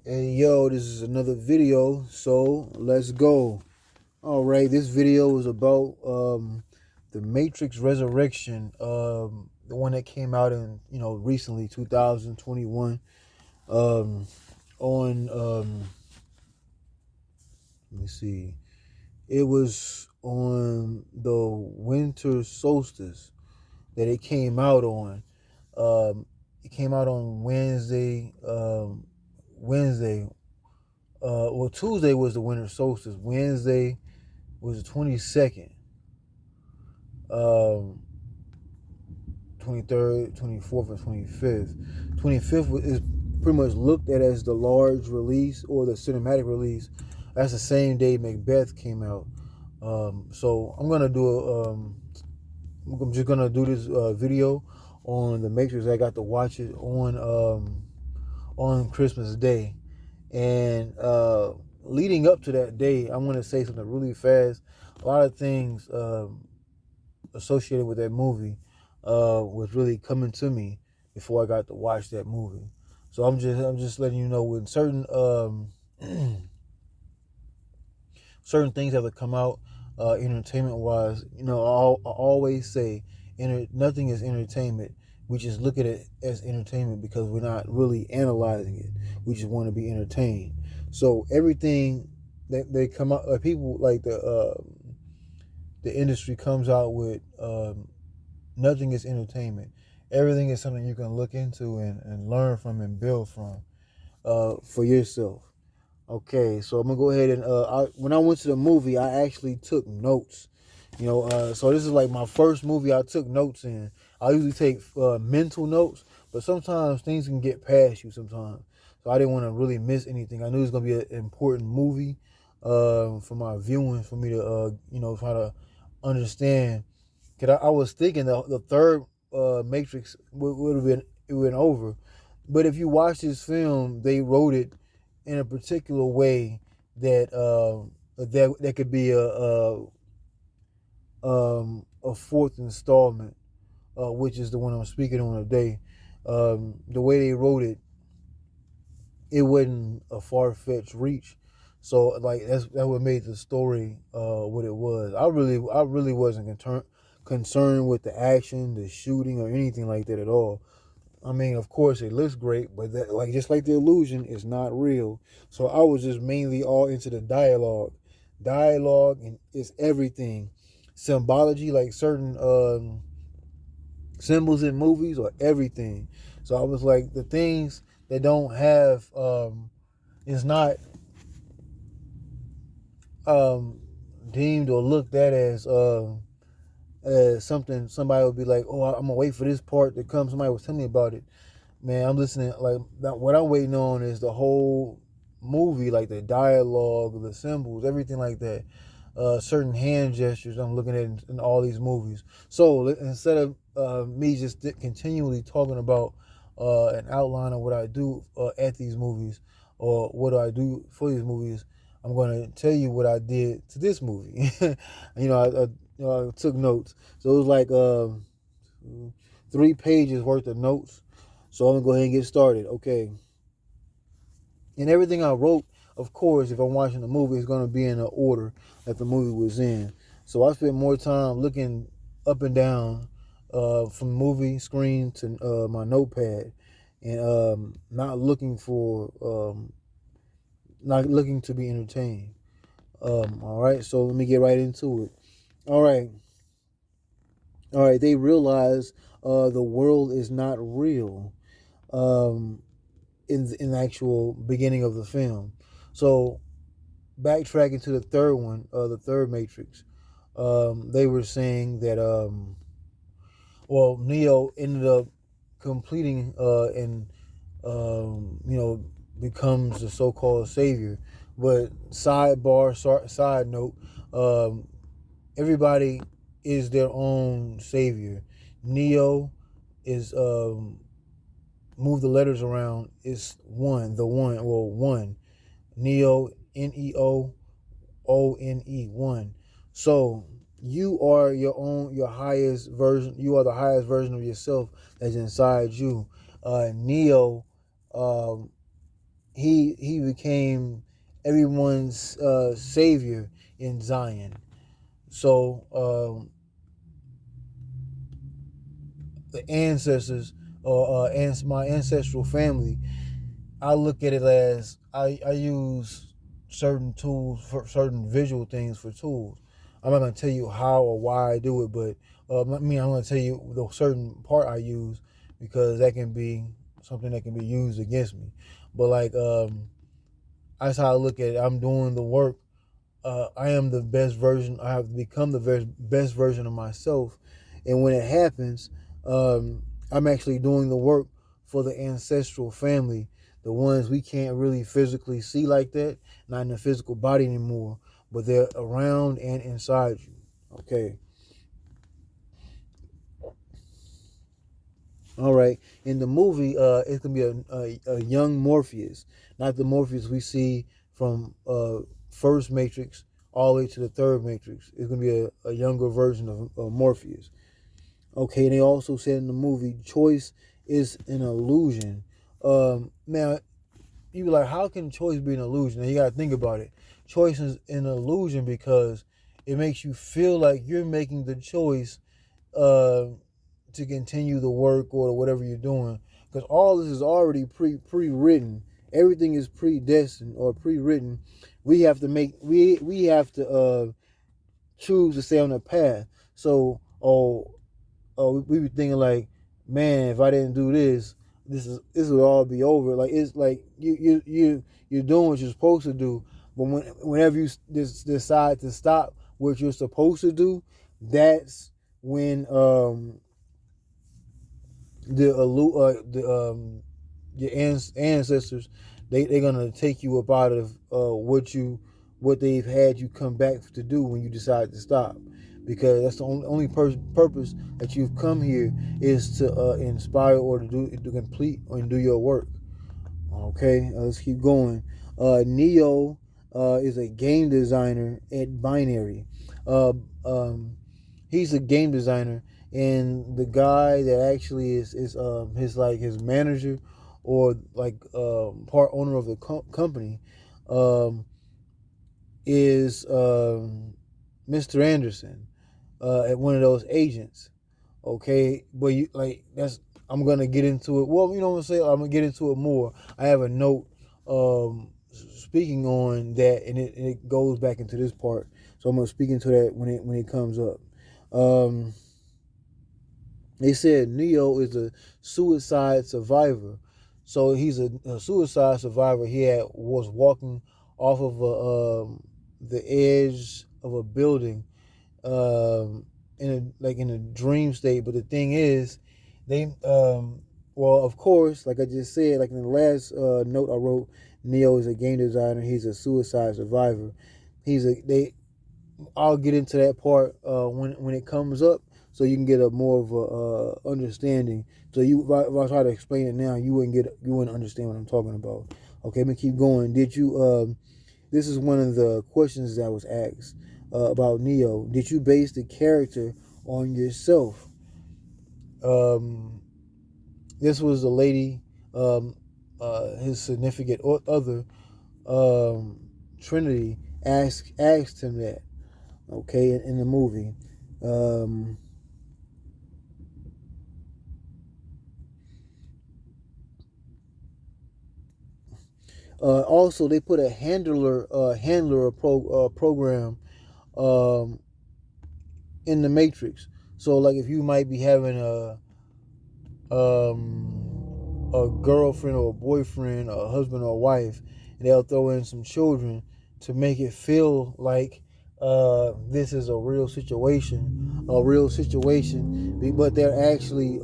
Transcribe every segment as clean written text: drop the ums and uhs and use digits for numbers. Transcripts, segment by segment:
Hey yo, this is another video, so let's go. All right, this video is about the Matrix Resurrection, the one that came out in recently, 2021. Um, on let me see, it was on the winter solstice that it came out on. Um, it came out on Wednesday. Wednesday. Well, Tuesday was the winter solstice. Wednesday was the 22nd. 23rd, 24th, and 25th. 25th is pretty much looked at as the large release or the cinematic release. That's the same day Macbeth came out. So I'm just gonna do this video on the Matrix. I got to watch it on Christmas Day, and leading up to that day, I'm gonna say something really fast. A lot of things associated with that movie was really coming to me before I got to watch that movie. So I'm just letting you know when certain certain things have to come out entertainment wise. I always say nothing is entertainment. We just look at it as entertainment because we're not really analyzing it. We just want to be entertained. So everything that they come out, like people like the industry comes out with, nothing is entertainment. Everything is something you can look into and learn from and build from for yourself. Okay, so I'm gonna go ahead and when I went to the movie, I actually took notes. So this is like my first movie I took notes in. I usually take mental notes, but sometimes things can get past you sometimes. So I didn't want to really miss anything. I knew it was gonna be an important movie for my viewing, for me to try to understand. Cause I was thinking the third Matrix would have been it went over, but if you watch this film, they wrote it in a particular way that that could be a fourth installment, which is the one I'm speaking on today. The way they wrote it, it wasn't a far fetched reach. So like that what made the story what it was. I really wasn't concerned with the action, the shooting, or anything like that at all. I mean, of course, it looks great, but that, like just like the illusion, is not real. So I was just mainly all into the dialogue. Dialogue and is everything. Symbology, like certain symbols in movies, or everything. So I was like, the things that don't have is not um, deemed or looked at as something somebody would be like, oh, I'm gonna wait for this part to come. Somebody was telling me about it. Man, I'm listening. Like what I'm waiting on is the whole movie, like the dialogue, the symbols, everything like that. Certain hand gestures I'm looking at in all these movies. So instead of me just continually talking about an outline of what I do at these movies or what I do for these movies, I'm going to tell you what I did to this movie. I took notes. So it was like 3 pages worth of notes. So I'm gonna go ahead and get started. Okay. And everything I wrote, of course, if I'm watching the movie, is gonna be in the order that the movie was in. So I spent more time looking up and down from movie screen to my notepad, and not looking to be entertained. All right, so let me get right into it. All right, all right. They realize the world is not real. Um, in the actual beginning of the film. So backtracking to the third one, the third Matrix, they were saying that Neo ended up completing and becomes the so-called savior. But side note, um, everybody is their own savior. Neo is move the letters around, is one. Neo, Neone, one. So you are your highest version. You are the highest version of yourself that's inside you. Neo, um, he became everyone's savior in Zion. So the ancestors or my ancestral family, I look at it as I use certain tools for certain visual things for tools. I'm not gonna tell you how or why I do it, but I mean I'm gonna tell you the certain part I use because that can be something that can be used against me. But like that's how I look at it. I'm doing the work. I am the best version. I have become the best version of myself, and when it happens, I'm actually doing the work for the ancestral family, the ones we can't really physically see like that, not in the physical body anymore, but they're around and inside you. Okay. All right. In the movie, it's gonna be a young Morpheus, not the Morpheus we see from first Matrix all the way to the third Matrix. It's gonna be a younger version of Morpheus. Okay. And they also said in the movie, choice is an illusion. Now you be like, how can choice be an illusion? And you gotta think about it. Choice is an illusion because it makes you feel like you're making the choice uh, to continue the work or whatever you're doing, because all this is already pre-written. Everything is predestined or pre-written. We have to we have to choose to stay on the path. So we be thinking like, man, if I didn't do this, this would all be over. Like it's like you're doing what you're supposed to do, but whenever you decide to stop what you're supposed to do, that's when the your ancestors they're gonna take you up out of what they've had you come back to do when you decide to stop, because that's the only purpose that you've come here is to inspire or to complete or do your work. Okay, let's keep going. Neo is a game designer at Binary. Uh, um, he's a game designer, and the guy that actually is his manager or like part owner of the company um, is Mr. Anderson, at one of those agents. Okay, but you like that's I'm gonna get into it. Well, you know what I'm saying. I'm gonna get into it more. I have a note speaking on that, and it goes back into this part. So I'm gonna speak into that when it comes up. Um, they said Neo is a suicide survivor. So he's a suicide survivor. Was walking off of the edge of a building in a dream state. But the thing is, they well, of course, like I just said, like in the last note I wrote, Neo is a game designer. He's a suicide survivor. He's a they. I'll get into that part when it comes up, so you can get a more of a understanding. So if I try to explain it now, you wouldn't understand what I'm talking about. Okay, let me keep going. Did you this is one of the questions that was asked about Neo. Did you base the character on yourself? Um, this was a lady, his significant other, Trinity, asked him that. Okay, in the movie. Um, Also, they put a handler program um, in the Matrix. So, like, if you might be having a girlfriend or a boyfriend, or a husband or a wife, and they'll throw in some children to make it feel like this is a real situation, but they're actually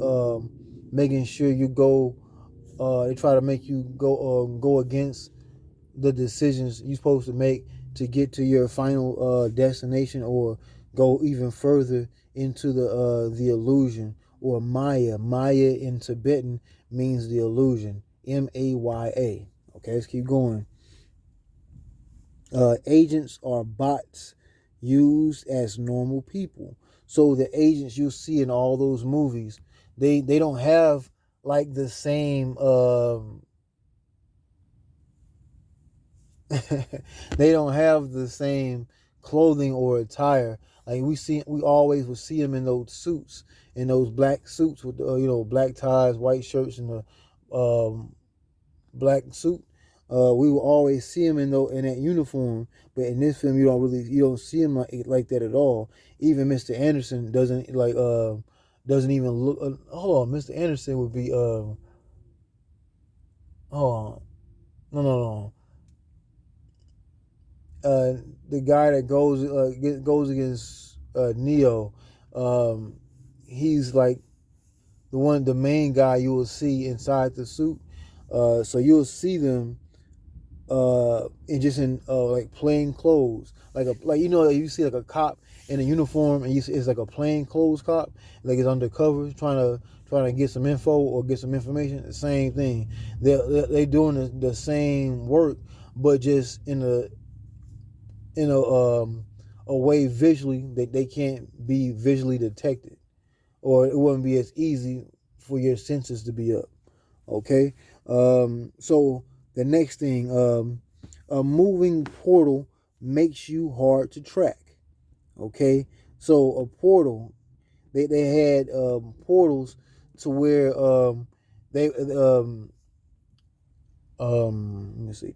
making sure you go. They try to make you go against the decisions you're supposed to make to get to your final destination, or go even further into the illusion, or Maya. Maya in Tibetan means the illusion. Maya. Okay, let's keep going. Agents are bots used as normal people. So the agents you see in all those movies, they don't have like the same They don't have the same clothing or attire. Like we always would see them in those suits, in those black suits with black ties, white shirts, and the black suit. We will always see him in that uniform, but in this film you don't see him like that at all. Even Mr. Anderson doesn't even look. Hold on, Mr. Anderson would be hold on, no. The guy that goes against Neo, um, he's like the main guy you will see inside the suit. So you'll see them in like plain clothes, like you see like a cop in a uniform, and it's like a plain clothes cop, like it's undercover trying to get some info or get some information. The same thing. They doing the same work, but just in a way visually that they can't be visually detected, or it wouldn't be as easy for your senses to be up. Okay. So the next thing, a moving portal makes you hard to track. Okay. So a portal, they had portals to where they let me see,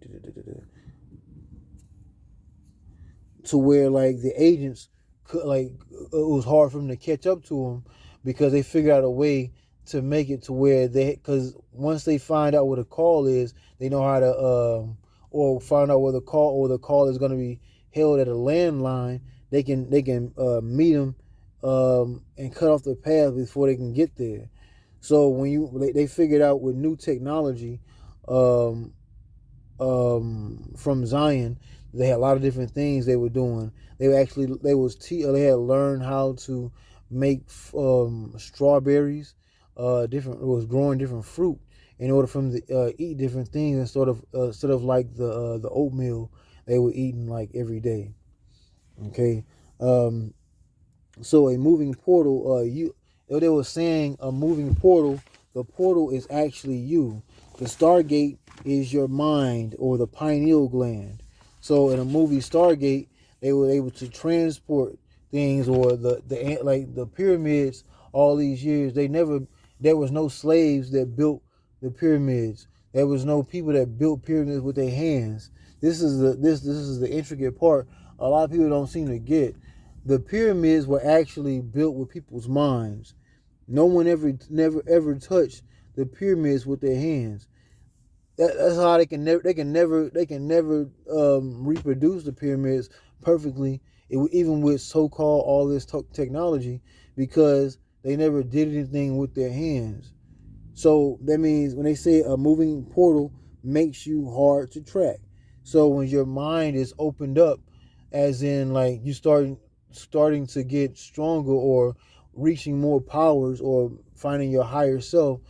to where like the agents could it was hard for them to catch up to them, because they figured out a way to make it to where because once they find out what a call is, they know how to or find out where the call is going to be held at a landline. They can meet them and cut off the path before they can get there. So they figured out with new technology, um, from Zion, they had a lot of different things they were doing. They had learned how to make strawberries. Different It was growing different fruit in order for them to eat different things, instead of like the oatmeal they were eating like every day. Okay. um, so a moving portal, they were saying a moving portal. The portal is actually you. The Stargate is your mind or the pineal gland. So in a movie Stargate, they were able to transport things, or the pyramids. All these years, there was no slaves that built the pyramids. There was no people that built pyramids with their hands. This is the intricate part a lot of people don't seem to get. The pyramids were actually built with people's minds. No one ever touched the pyramids with their hands. That's how they can never reproduce the pyramids perfectly, even with so-called all this technology, because they never did anything with their hands. So that means when they say a moving portal makes you hard to track. So when your mind is opened up, as in like you starting to get stronger, or reaching more powers, or finding your higher self,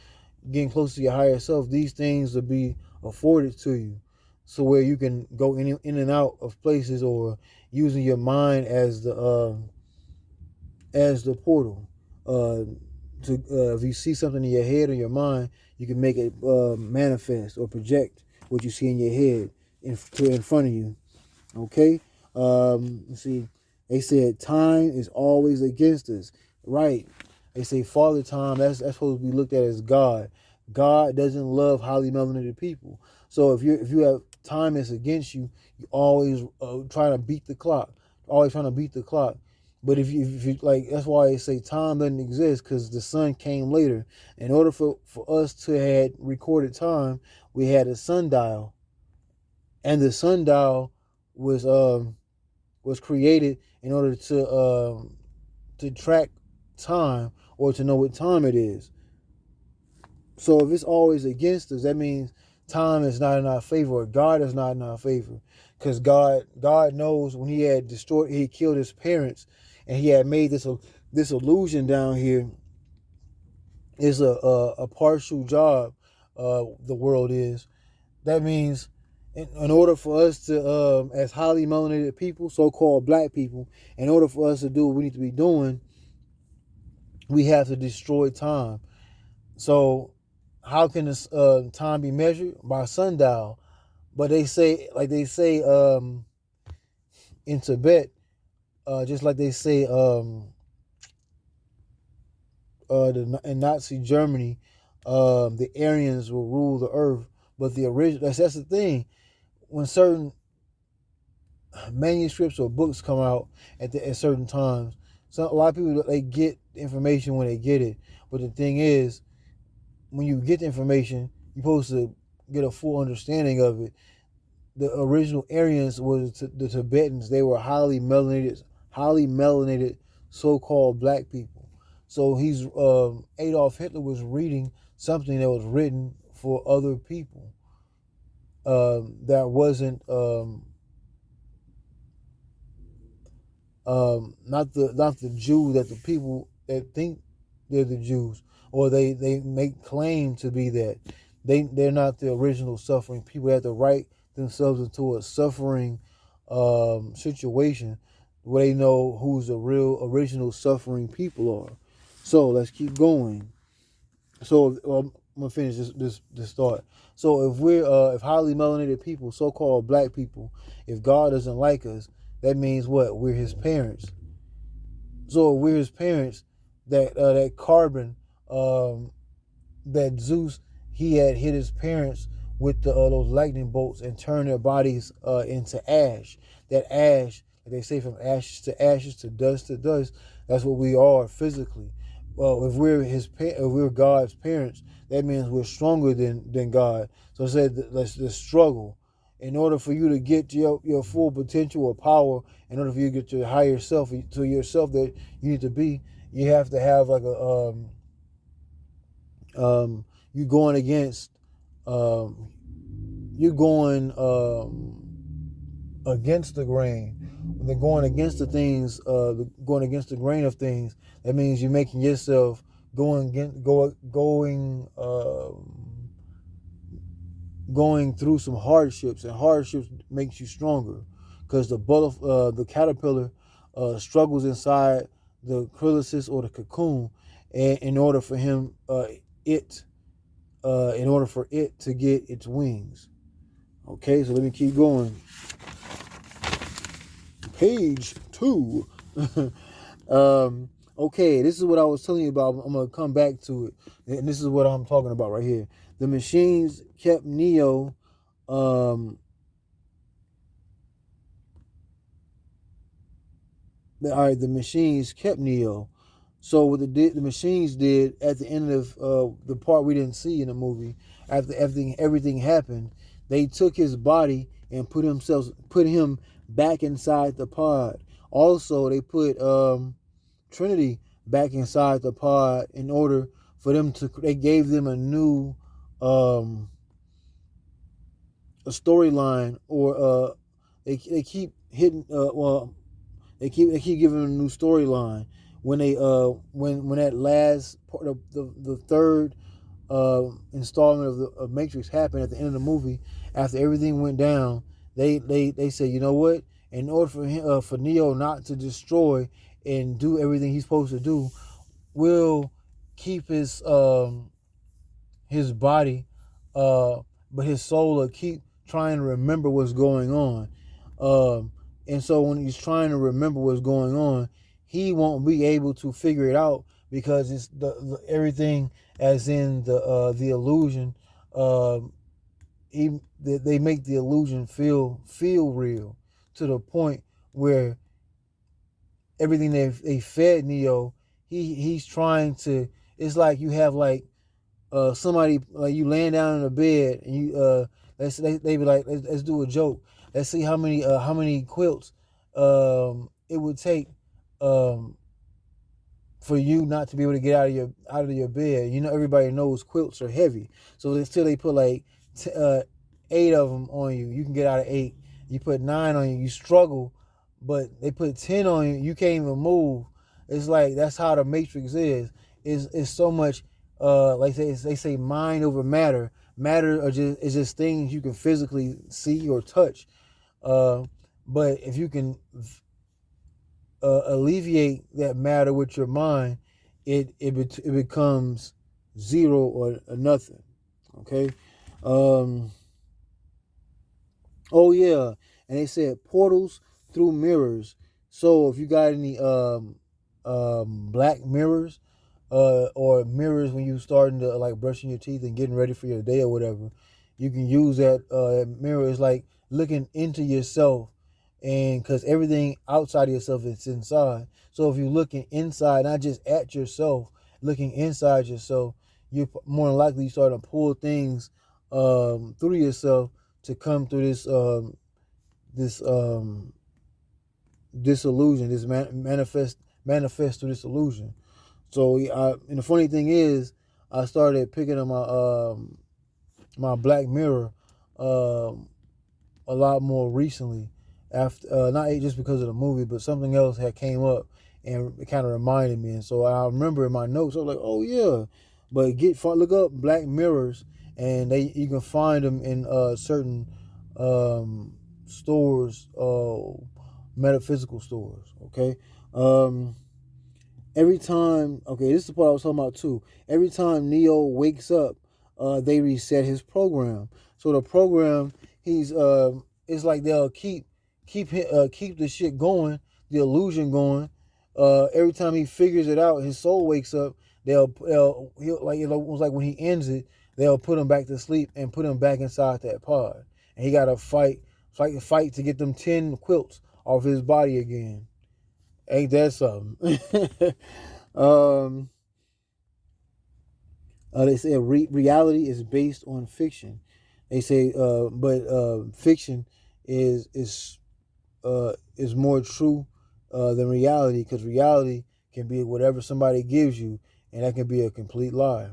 getting close to your higher self, these things will be afforded to you. So where you can go in and out of places, or using your mind as the portal. Uh, if you see something in your head or your mind, you can make it manifest or project what you see in your head in front of you. Okay. Let's see. They said time is always against us. Right. They say Father Time. That's supposed to be looked at as God. God doesn't love highly melanated people. So if you have time that's against you, you always trying to beat the clock. Always trying to beat the clock. But if you like, that's why they say time doesn't exist, because the sun came later. In order for us to had recorded time, we had a sundial, and the sundial was created in order to track time, or to know what time it is. So if it's always against us, that means time is not in our favor, or God is not in our favor. Because God knows when he killed his parents, and he had made this illusion down here is a partial job. The world is. That means in order for us to, as highly melanated people, so-called black people, in order for us to do what we need to be doing, we have to destroy time. So how can this time be measured? By sundial. But they say in Tibet, just like they say in Nazi Germany, the Aryans will rule the earth. But the original, that's the thing. When certain manuscripts or books come out at certain times, so a lot of people, they get information when they get it. But the thing is, when you get the information, you're supposed to get a full understanding of it. The original Aryans was the Tibetans. They were highly melanated, so-called black people. So Adolf Hitler was reading something that was written for other people, that wasn't not the Jew that the people that think they're the Jews, or they make claim to be that. They're not the original suffering people. They have to write themselves into a suffering situation where they know who's the real original suffering people are. So let's keep going. So I'm gonna finish this thought. So if highly melanated people, so-called black people, if God doesn't like us, that means what? We're His parents. So if we're His parents, that carbon, that Zeus, he had hit his parents with those lightning bolts and turned their bodies into ash. That ash, like they say, from ashes to dust, that's what we are physically. Well, if we're God's parents, that means we're stronger than God. So it said, let's struggle. In order for you to get to your full potential or power, in order for you to get to your higher self, to yourself that you need to be, you have to have like you going against you're going against the grain. When they're going against the things, going against the grain of things, that means you're making yourself going through some hardships, and hardships makes you stronger, because the caterpillar struggles inside the chrysalis or the cocoon, and in order for it to get its wings. Okay, so let me keep going. Page 2. Okay, this is what I was telling you about. I'm going to come back to it. And this is what I'm talking about right here. The machines kept Neo the machines kept Neo. So what the machines did at the end of the part we didn't see in the movie, after everything happened, they took his body and put him back inside the pod. Also, they put Trinity back inside the pod in order for them to. They gave them a new a storyline, or they keep hitting. They keep giving them a new storyline. When they when that last part of the third installment of Matrix happened at the end of the movie, after everything went down, they said, you know what? In order for Neo not to destroy and do everything he's supposed to do, we'll keep his body, but his soul will keep trying to remember what's going on. And so when he's trying to remember what's going on, he won't be able to figure it out, because it's everything, as in the illusion. They make the illusion feel real, to the point where everything they fed Neo, he's trying to. It's like you have like somebody, like you laying down in a bed, and you they be like, let's do a joke. Let's see how many quilts it would take for you not to be able to get out of your bed. You know, everybody knows quilts are heavy, so until they put like 8 of them on you, you can get out of 8. You put 9 on you, you struggle, but they put 10 on you, you can't even move. It's like, that's how the Matrix is. It's so much, like they say, mind over matter. Matter is just things you can physically see or touch. But if you can alleviate that matter with your mind, it becomes zero or nothing. Okay. Oh yeah, and they said portals through mirrors. So if you got any black mirrors, or mirrors when you starting to like brushing your teeth and getting ready for your day or whatever, you can use that mirror. It's like looking into yourself, and because everything outside of yourself is inside. So if you're looking inside, not just at yourself, looking inside yourself, you're more than likely starting to pull things through yourself to come through this disillusion, this manifest through this illusion. So and the funny thing is, I started picking up my Black Mirror a lot more recently, after not just because of the movie, but something else had came up and it kind of reminded me. And so I remember in my notes, I was like, oh yeah, but look up Black Mirrors, and you can find them in certain stores, metaphysical stores. Okay. Um, every time, okay, this is the part I was talking about too. Every time Neo wakes up, they reset his program. So the program, it's like they'll keep the shit going, the illusion going. Every time he figures it out, his soul wakes up. He'll like it was like when he ends it, they'll put him back to sleep and put him back inside that pod, and he got to fight to get them 10 quilts off his body again. Ain't that something? um, they say reality is based on fiction. They say, but fiction is more true than reality, because reality can be whatever somebody gives you, and that can be a complete lie.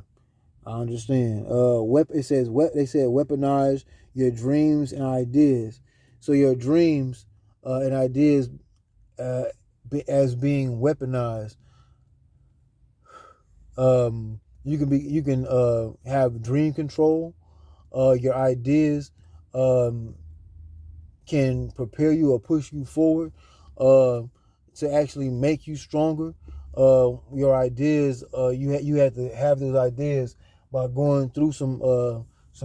I understand. It says they said weaponize your dreams and ideas. So your dreams and ideas as being weaponized. You can have dream control. Your ideas um, can prepare you or push you forward uh, to actually make you stronger. Your ideas, you have to have those ideas by going through some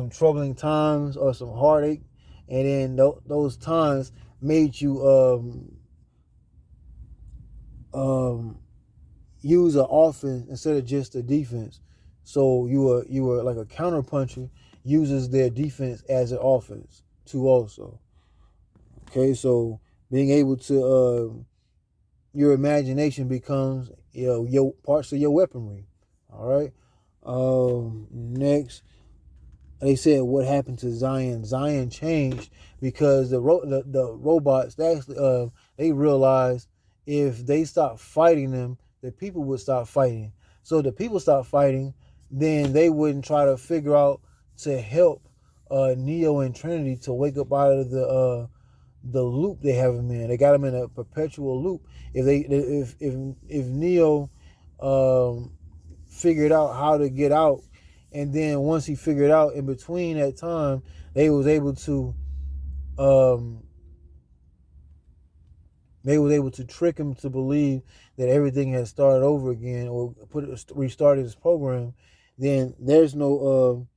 troubling times or some heartache, and then those times made you um, use an offense instead of just a defense. So you were like a counter puncher, uses their defense as an offense too also. Okay, so being able to your imagination becomes your parts of your weaponry. All right. Next, they said what happened to Zion. Zion changed because the robots they realized if they stopped fighting them, the people would stop fighting. So if the people stopped fighting, then they wouldn't try to figure out to help Neo and Trinity to wake up out of the loop they have him in. They got him in a perpetual loop. If Neo um, figured out how to get out, and then once he figured out in between that time, um, they was able to trick him to believe that everything had started over again, or restarted his program. Then there's nothing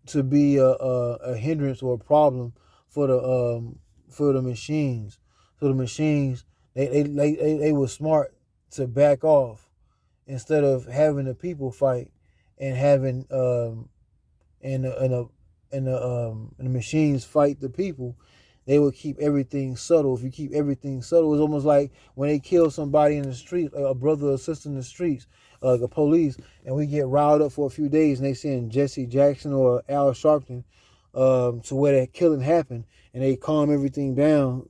to be a hindrance or a problem for the machines. So the machines they were smart to back off instead of having the people fight and having and the machines fight the people. They would keep everything subtle. If you keep everything subtle, it's almost like when they kill somebody in the street, like a brother or sister in the streets, the police, and we get riled up for a few days, and they send Jesse Jackson or Al Sharpton to where that killing happened, and they calm everything down.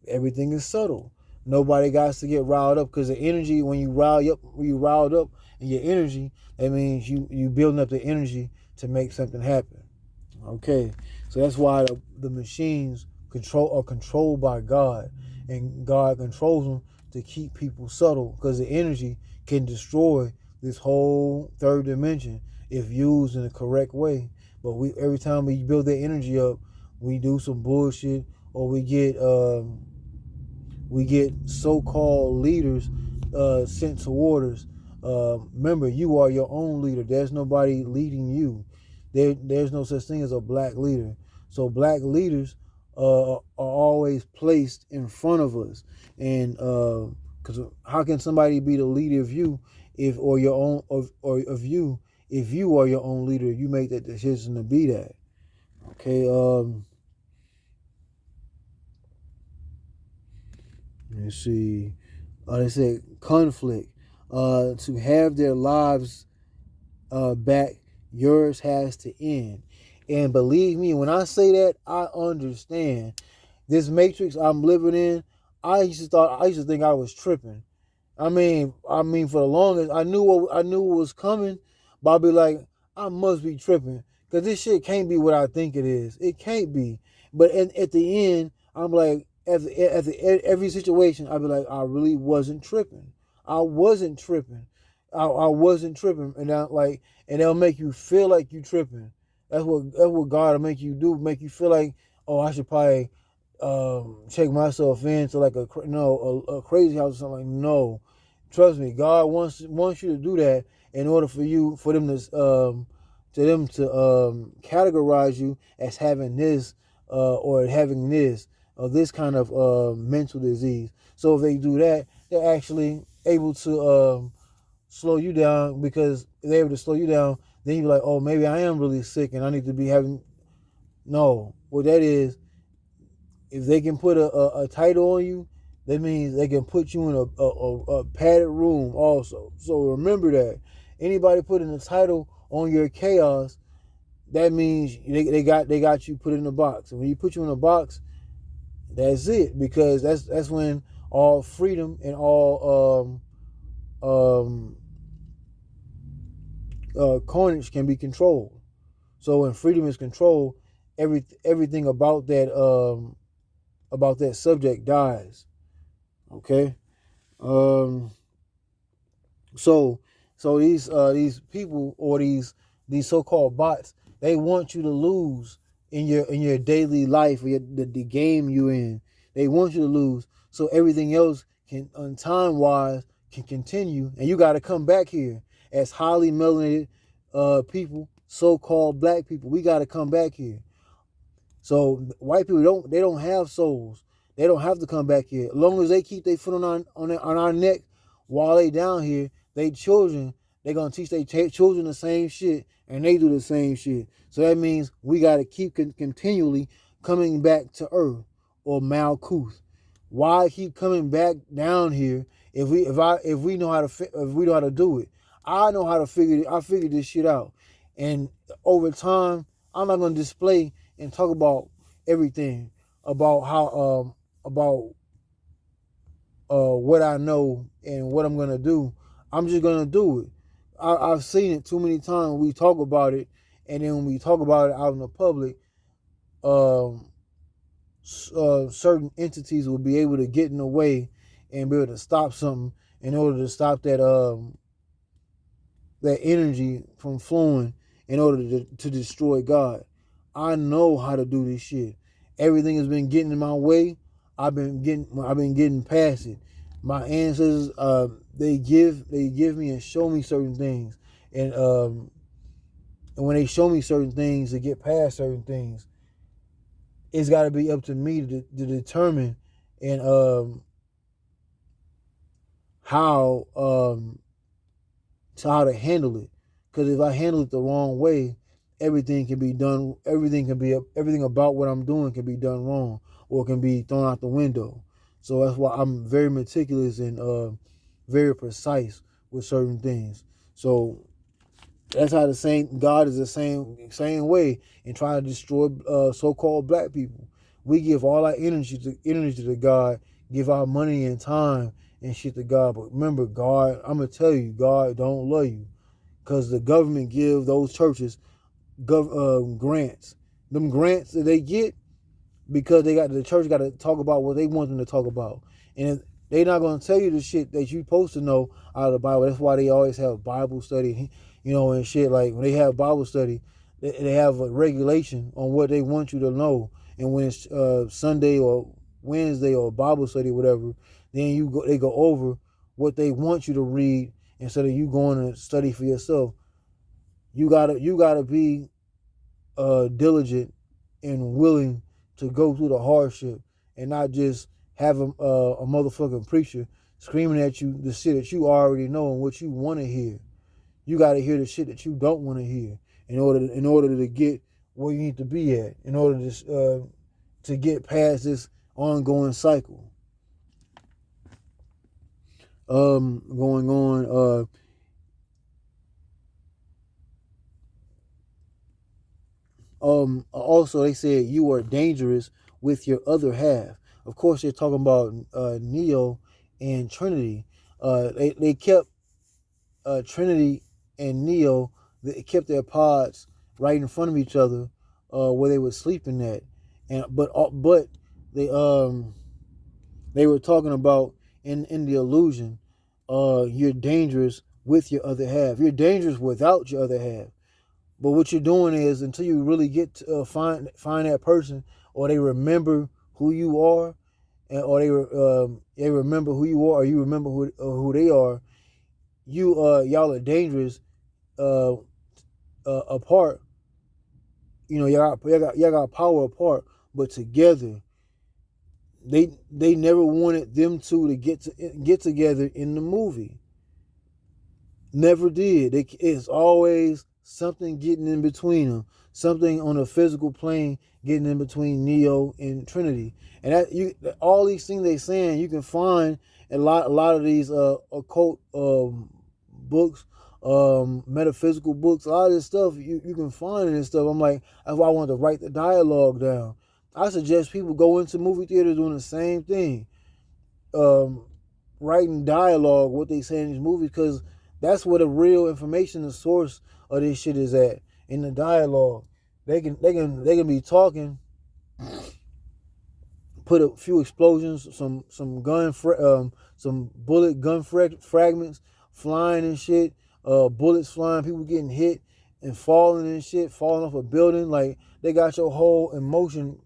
Everything is subtle. Nobody got to get riled up, because the energy, when you riled up in your energy, that means you building up the energy to make something happen. Okay, so that's why the machines are controlled by God, and God controls them to keep people subtle, because the energy can destroy this whole third dimension if used in the correct way. But every time we build that energy up, we do some bullshit, or we get so-called leaders sent to orders Remember, you are your own leader. There's nobody leading you. There's no such thing as a black leader. So black leaders are always placed in front of us. And because how can somebody be the leader of you if or your own of you if you are your own leader? You make that decision to be that. Okay. Let's see. They said conflict. To have their lives back, yours has to end. And believe me, when I say that, I understand. This matrix I'm living in, I used to think I was tripping. For the longest, I knew what was coming, but I'd be like, I must be tripping because this shit can't be what I think it is. It can't be. But at the end, I'm like, every situation, I'd be like, I really wasn't tripping. I wasn't tripping. I wasn't tripping, and they'll make you feel like you tripping. That's what God will make you do. Make you feel like, oh, I should probably check myself into like a crazy house or something. Like, no, trust me, God wants you to do that in order for them to categorize you as having this or having this kind of mental disease. So if they do that, they're actually able to slow you down, because if they're able to slow you down, then you're like, oh, maybe I am really sick and I need to be having. No, what that is, if they can put a title on you, that means they can put you in a padded room also. So remember that. Anybody putting a title on your chaos, that means they got you put in a box. And when you put you in a box, that's it. Because that's when all freedom and all carnage can be controlled. So when freedom is controlled, everything about that subject dies. Okay. Um, so these people, or these so-called bots, they want you to lose in your daily life, or the game you in. They want you to lose, so everything else can, on time wise, can continue, and you got to come back here as highly melanated people, so-called black people. We got to come back here. So white people don't have souls. They don't have to come back here. As long as they keep their foot on our neck while they down here, they children, they gonna teach their children the same shit, and they do the same shit. So that means we gotta keep continually coming back to Earth, or Malkuth. Why keep coming back down here if we know how to do it? I know how to figure it. I figured this shit out, and over time, I'm not gonna display and talk about everything about how about what I know and what I'm gonna do. I'm just gonna do it. I've seen it too many times. We talk about it, and then when we talk about it out in the public, um, certain entities will be able to get in the way and be able to stop something in order to stop that energy from flowing in order to destroy God. I know how to do this shit. Everything has been getting in my way. I've been getting past it. My ancestors, they give me and show me certain things, and when they show me certain things to get past certain things, it's got to be up to me to determine and how how to handle it. Because if I handle it the wrong way, everything can be done. Everything about what I'm doing can be done wrong, or can be thrown out the window. So that's why I'm very meticulous and very precise with certain things. So that's how God is the same way in trying to destroy so-called black people. We give all our energy to God, give our money and time and shit to God. But remember, God, I'm gonna tell you, God don't love you, because the government give those churches grants. Them grants that they get, because the church got to talk about what they want them to talk about, and they're not gonna tell you the shit that you supposed to know out of the Bible. That's why they always have Bible study, and shit. Like when they have Bible study, they have a regulation on what they want you to know. And when it's Sunday or Wednesday or Bible study, whatever, then they go over what they want you to read instead of you going to study for yourself. You gotta be diligent and willing to go through the hardship and not just have a motherfucking preacher screaming at you the shit that you already know and what you want to hear. You got to hear the shit that you don't want to hear in order to get where you need to be at, in order to get past this ongoing cycle. Going on. Also, they said you are dangerous with your other half. Of course, they're talking about Neo and Trinity. They kept Trinity and Neo. They kept their pods right in front of each other, where they were sleeping at, but they were talking about in the illusion. You're dangerous with your other half. You're dangerous without your other half. But what you're doing is until you really get to find that person, or they remember who you are, or they remember who you are, or you remember who they are. Y'all are dangerous apart. Y'all got power apart, but together. They never wanted them two to get together in the movie. Never did. It's always something getting in between them, something on a physical plane getting in between Neo and Trinity, and all these things they saying you can find a lot of these occult books, metaphysical books, a lot of this stuff you can find in this stuff. I'm like, that's why I wanted to write the dialogue down. I suggest people go into movie theaters doing the same thing, writing dialogue, what they say in these movies, because that's where the real information, the source of this shit is at, in the dialogue. They can be talking, put a few explosions, some bullet gun fragments flying and shit, bullets flying, people getting hit and falling and shit, falling off a building. Like, they got your whole emotion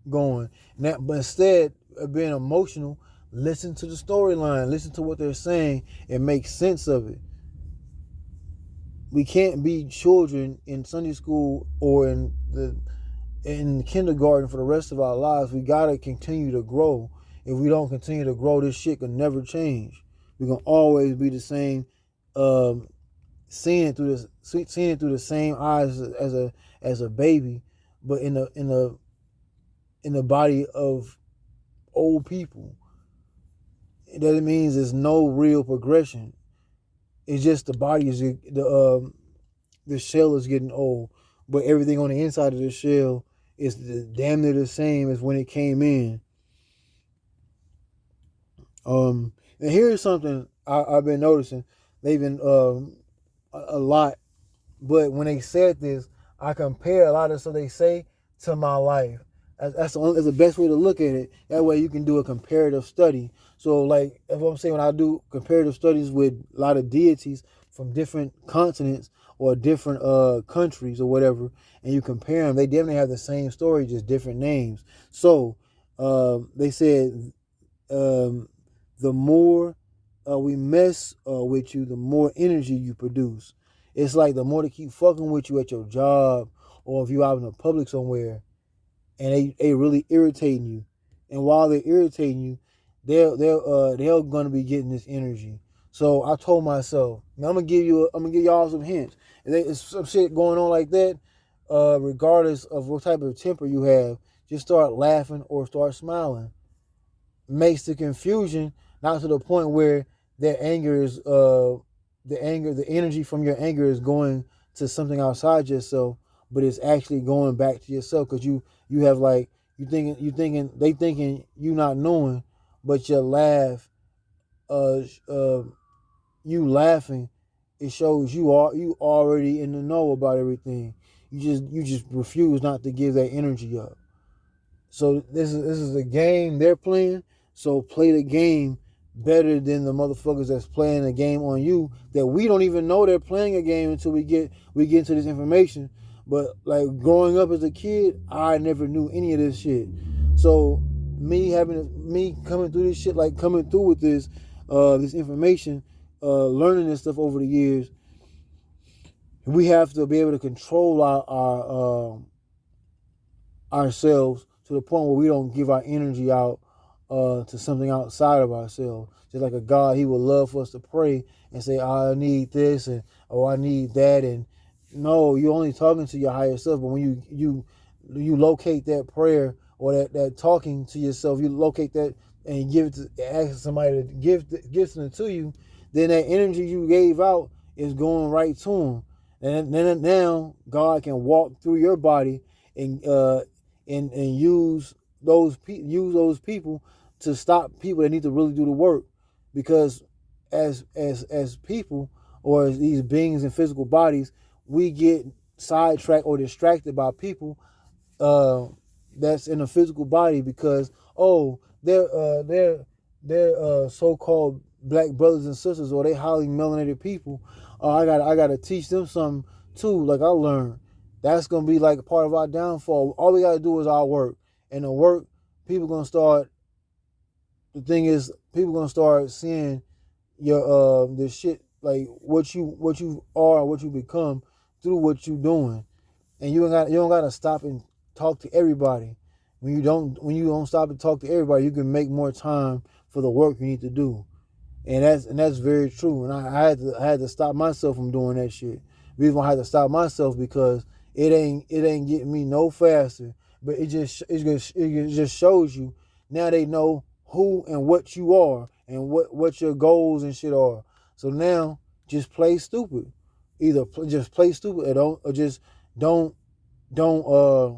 going. But instead of being emotional, listen to the storyline, listen to what they're saying, and make sense of it. We can't be children in Sunday school or in kindergarten for the rest of our lives. We gotta continue to grow. If we don't continue to grow, this shit can never change. We're gonna always be the same, seeing it through the same eyes as a baby, but in the body of old people. That means there's no real progression. It's just the body is the shell is getting old, but everything on the inside of the shell is damn near the same as when it came in. And here's something I've been noticing. They've been a lot, but when they said this, I compare a lot of stuff they say to my life. That's the best way to look at it. That way you can do a comparative study. So, like, if I'm saying, when I do comparative studies with a lot of deities from different continents or different countries or whatever, and you compare them, they definitely have the same story, just different names. So they said the more we mess with you, the more energy you produce. It's like the more they keep fucking with you at your job, or if you're out in the public somewhere, and they really irritating you. And while they're irritating you, they're gonna be getting this energy. So I told myself, I'm gonna give y'all some hints. And there's some shit going on like that, regardless of what type of temper you have, just start laughing or start smiling. Makes the confusion not to the point where their anger is the energy from your anger is going to something outside yourself, but it's actually going back to yourself, because you have, like, they thinking you not knowing, but your laugh, you laughing, it shows you already in the know about everything. You just refuse not to give that energy up. So this is a game they're playing. So play the game better than the motherfuckers that's playing a game on you that we don't even know they're playing a game until we get into this information. But, like, growing up as a kid, I never knew any of this shit. So me coming through this shit, like coming through with this information, learning this stuff over the years, we have to be able to control ourselves to the point where we don't give our energy out to something outside of ourselves. Just like a God, He would love for us to pray and say, "I need this," and "Oh, I need that," and no, you're only talking to your higher self. But when you locate that prayer or that talking to yourself, you locate that and give it to ask somebody to give something to you, then that energy you gave out is going right to them. And then now God can walk through your body and use those people to stop people that need to really do the work, because as people, or as these beings in physical bodies, we get sidetracked or distracted by people uh, that's in a physical body, because they're so-called black brothers and sisters, or they highly melanated people. I gotta teach them something too, like I learned. That's gonna be like a part of our downfall. All we gotta do is our work, and the work, people gonna start. The thing is, people gonna start seeing your this shit, like what you are, what you become through what you doing. And you don't gotta stop and talk to everybody. When you don't stop and talk to everybody, you can make more time for the work you need to do. And that's very true. And I had to stop myself from doing that shit. The reason why I had to stop myself, because it ain't getting me no faster. But it just shows you, now they know who and what you are, and what your goals and shit are. So now just play stupid. Either just play stupid, or just don't don't uh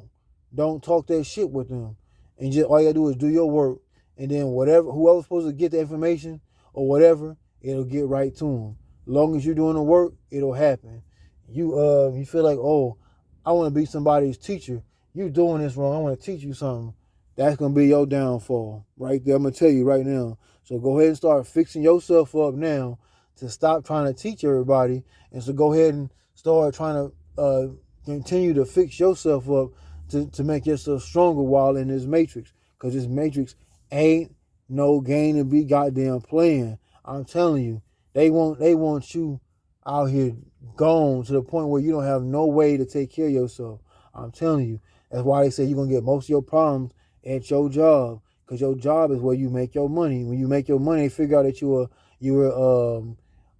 don't talk that shit with them. And just all you gotta do is do your work, and then whoever's supposed to get the information or whatever, it'll get right to them. As long as you're doing the work, it'll happen. You feel like, oh, I want to be somebody's teacher. You doing this wrong. I want to teach you something. That's gonna be your downfall right there. I'm gonna tell you right now. So go ahead and start fixing yourself up now to stop trying to teach everybody, and so go ahead and start trying to continue to fix yourself up to make yourself stronger while in this matrix. Because this matrix ain't no game to be goddamn playing. I'm telling you, they want you out here gone to the point where you don't have no way to take care of yourself. I'm telling you. That's why they say you're gonna get most of your problems at your job. Because your job is where you make your money. When you make your money, they figure out that you were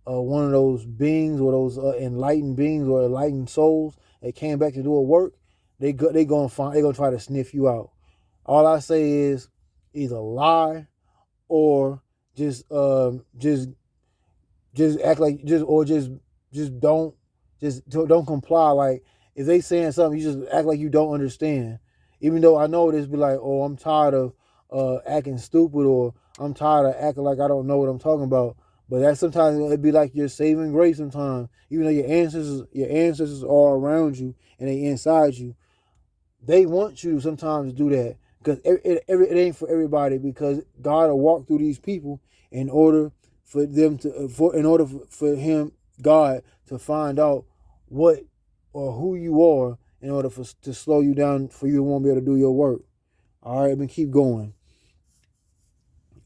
one of those beings, or those enlightened beings or enlightened souls that came back to do a work. They gonna try to sniff you out. All I say is either lie, or just act like just don't comply. Like, if they saying something, you just act like you don't understand. Even though I know this be like, oh, I'm tired of acting stupid, or I'm tired of acting like I don't know what I'm talking about. But that sometimes it'd be like your saving grace sometimes. Even though your ancestors are around you and they inside you, they want you to sometimes do that, because it ain't for everybody, because God will walk through these people in order for them to in order for him, God, to find out what or who you are, in order to slow you down, for you won't be able to do your work. All right, let me keep going.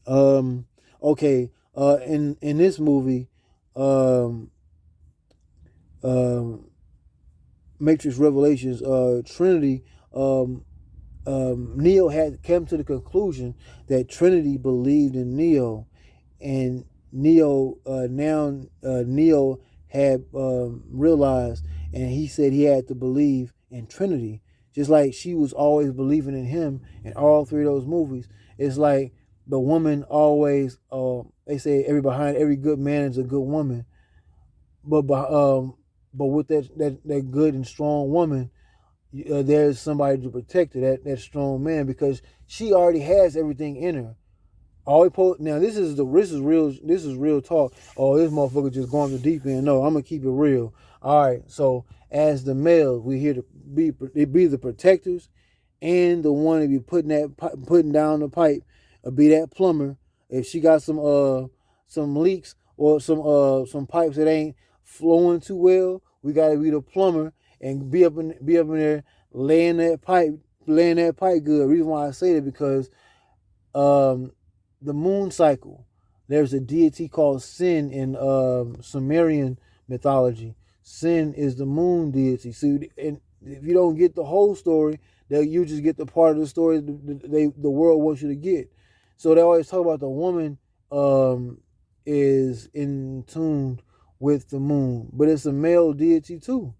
Okay. In this movie, um, um, Matrix Revelations, Trinity, Neo had come to the conclusion that Trinity believed in Neo, and Neo had realized, and he said he had to believe in Trinity, just like she was always believing in him in all three of those movies. It's like the woman always, they say behind every good man is a good woman, but with that good and strong woman, there's somebody to protect her, that strong man, because she already has everything in her. Now this is real talk. Oh, this motherfucker just going to the deep end. No, I'm gonna keep it real. All right, so as the males, we here to be the protectors, and the one to be putting down the pipe, be that plumber. If she got some leaks, or some pipes that ain't flowing too well, we gotta be the plumber and be up in there laying that pipe good. The reason why I say that, because um the moon cycle. There's a deity called Sin in Sumerian mythology. Sin is the moon deity. So, and if you don't get the whole story, then you just get the part of the story the world wants you to get. So they always talk about the woman is in tune with the moon, but it's a male deity too,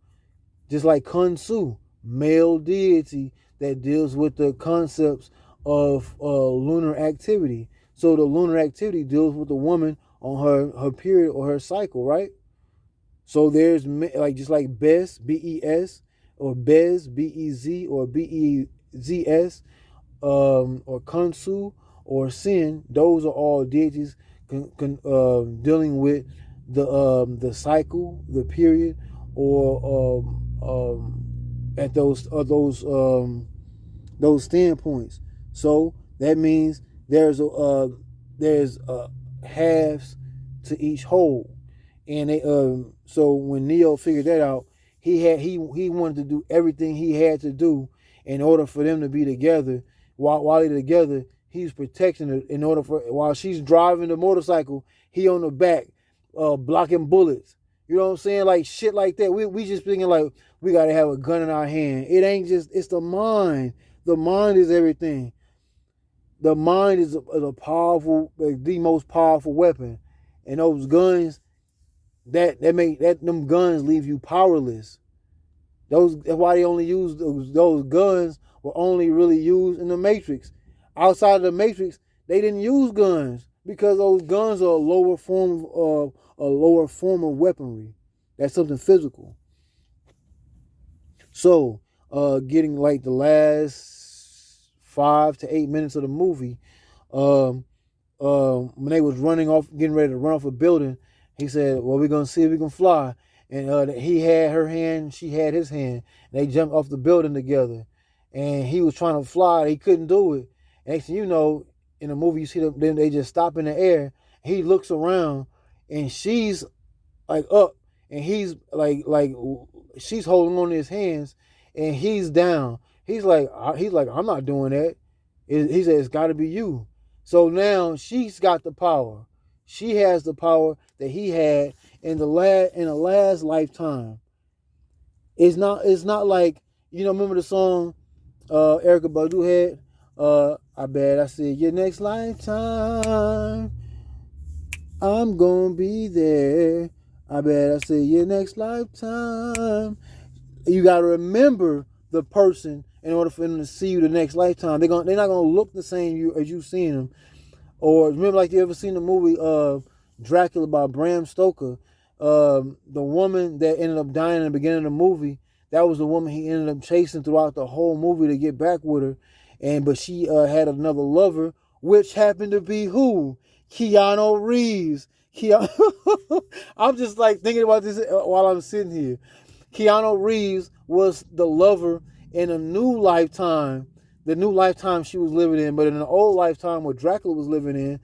just like Khonsu, male deity that deals with the concepts of lunar activity. So the lunar activity deals with the woman on her period or her cycle, right? So there's like just like Bes, Bes, or Bez, Bez, or Bezs, or Khonsu, or Sin. Those are all deities dealing with the cycle, the period, or at those standpoints. So that means there's halves to each whole, and so when Neo figured that out, he wanted to do everything he had to do in order for them to be together. While they're together, he's protecting her in order for while she's driving the motorcycle, he on the back, blocking bullets. You know what I'm saying? Like shit like that. We just thinking like we gotta have a gun in our hand. It ain't just, it's the mind. The mind is everything. The mind is a powerful, like the most powerful weapon. And those guns, them guns leave you powerless. That's why they only use those guns were only really used in the Matrix. Outside of the Matrix, they didn't use guns because those guns are a lower form of weaponry. That's something physical. So, getting like the last 5 to 8 minutes of the movie, when they was running off, getting ready to run off a building, he said, "Well, we're gonna see if we can fly." And he had her hand, she had his hand. And they jumped off the building together, and he was trying to fly. He couldn't do it. And next thing you know, in the movie, you see them. Then they just stop in the air. He looks around, and she's like up, and he's like she's holding on to his hands, and he's down. He's like, I'm not doing that. He said, it's got to be you. So now she's got the power. She has the power that he had in the last lifetime. It's not like, remember the song Erykah Badu had? I bet I said your next lifetime I'm gonna be there. I bet I said your next lifetime. You gotta remember the person in order for them to see you the next lifetime. They're not gonna look the same as you seen them. Or remember, like, you ever seen the movie Dracula by Bram Stoker? The woman that ended up dying in the beginning of the movie, that was the woman he ended up chasing throughout the whole movie to get back with her. But she had another lover, which happened to be who? Keanu Reeves. I'm just like thinking about this while I'm sitting here. Keanu Reeves was the lover in a new lifetime, the new lifetime she was living in. But in an old lifetime where Dracula was living in,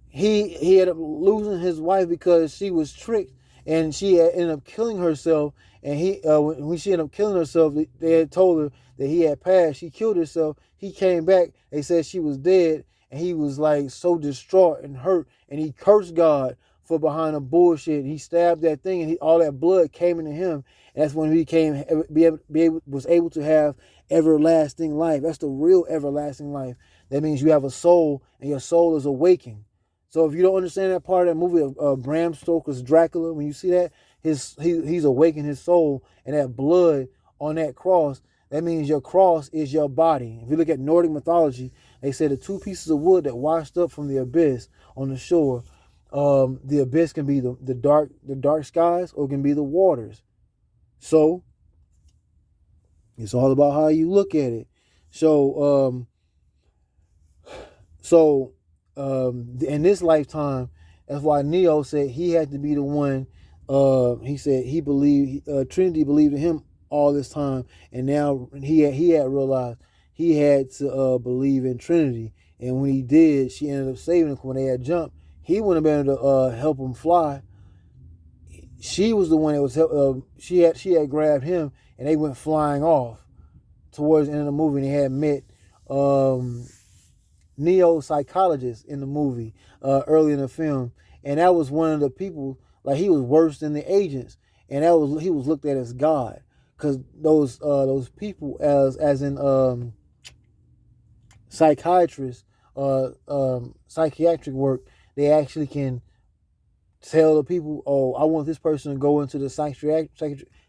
he ended up losing his wife because she was tricked, and she ended up killing herself. And when she ended up killing herself, they had told her that he had passed. She killed herself. He came back. They said she was dead, and he was like so distraught and hurt, and he cursed God for behind the bullshit. He stabbed that thing, and all that blood came into him. And that's when he was able to have everlasting life. That's the real everlasting life. That means you have a soul, and your soul is awakened. So if you don't understand that part of that movie of Bram Stoker's Dracula, when you see that, he's awakened his soul, and that blood on that cross, that means your cross is your body. If you look at Nordic mythology, they say the two pieces of wood that washed up from the abyss on the shore, the abyss can be the dark skies, or it can be the waters. So it's all about how you look at it. So in this lifetime, that's why Neo said he had to be the one. He said he believed, Trinity believed in him all this time, and now he had realized he had to believe in Trinity. And when he did, she ended up saving him. When they had jumped, he wouldn't have been able to help him fly. She was the one that was she had grabbed him, and they went flying off towards the end of the movie. And they had met neo psychologist in the movie early in the film, and that was one of the people. Like he was worse than the agents, and that was he was looked at as God because those people as in psychiatrists, psychiatric work, they actually can tell the people, oh, I want this person to go into the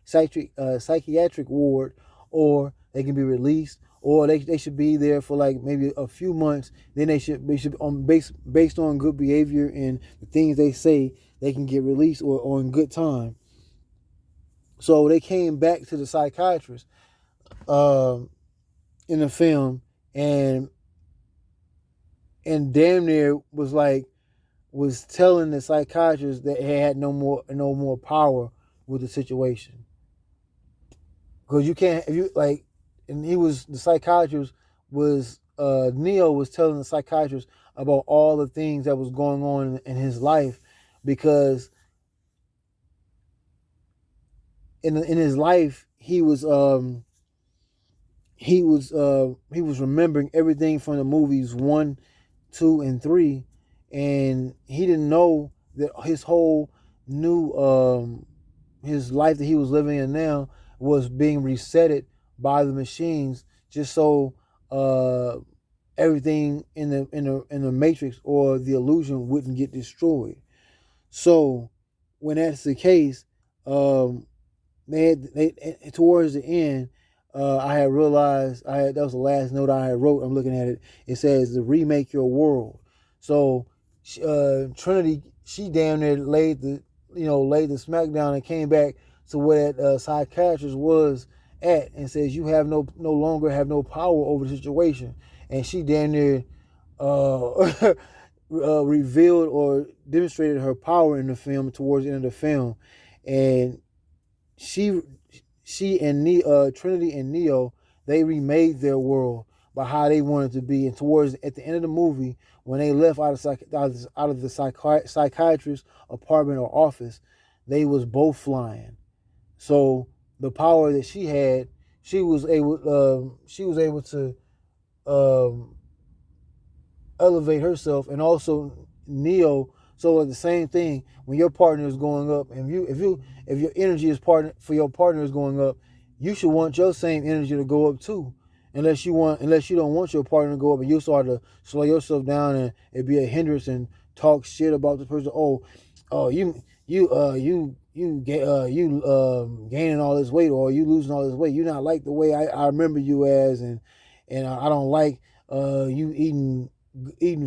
psychiatric ward, or they can be released, or they should be there for like maybe a few months. Then they should based on good behavior and the things they say, they can get released or in good time. So they came back to the psychiatrist um, in the film, and damn near was telling the psychiatrist that he had no more power with the situation, because you can't if you like, and he was the psychiatrist was Neo was telling the psychiatrist about all the things that was going on in his life, because in his life he was remembering everything from the movies 1, 2, and 3, and he didn't know that his whole new his life that he was living in now was being resetted by the machines, just so uh, everything in the matrix or the illusion wouldn't get destroyed. So when that's the case, um, they towards the end, I had realized that was the last note I had wrote. I'm looking at it. It says to remake your world. So Trinity, she damn near laid the smackdown and came back to where that psychiatrist was at, and says you have no longer have no power over the situation, and she damn near revealed or demonstrated her power in the film towards the end of the film, and she and Trinity and Neo, they remade their world by how they wanted to be. And towards at the end of the movie, when they left out of the psychiatrist's apartment or office, they was both flying. So the power that she had, she was able to um, elevate herself, and also Neo. So like the same thing, when your partner is going up, and if your energy is for your partner is going up, you should want your same energy to go up too. Unless you don't want your partner to go up, and you start to slow yourself down and it be a hindrance and talk shit about the person. Oh, you gaining all this weight, or you losing all this weight. You not like the way I remember you as, and I don't like you eating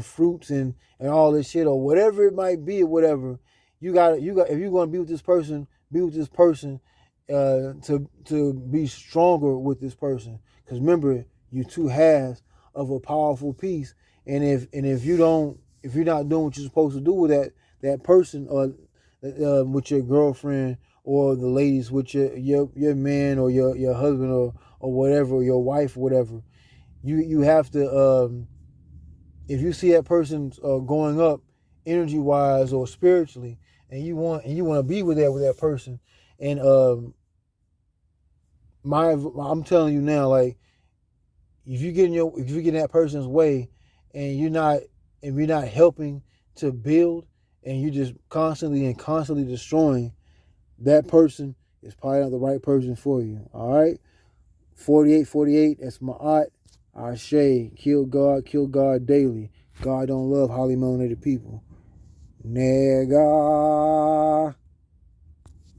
fruits and all this shit, or whatever it might be, or whatever. You got if you're going to be with this person, be with this person to be stronger with this person. Because remember, you two halves of a powerful piece, and if you're not doing what you're supposed to do with that person, or with your girlfriend, or the ladies with your man, or your husband, or whatever, or your wife, or whatever, you have to if you see that person going up energy wise or spiritually, and you want to be with that person, and I'm telling you now, like if you get in that person's way, and if you're not helping to build, and you just constantly destroying, that person is probably not the right person for you. All right, 4848. That's my aunt. Ashe, kill God daily. God don't love highly melanated people. Nigga.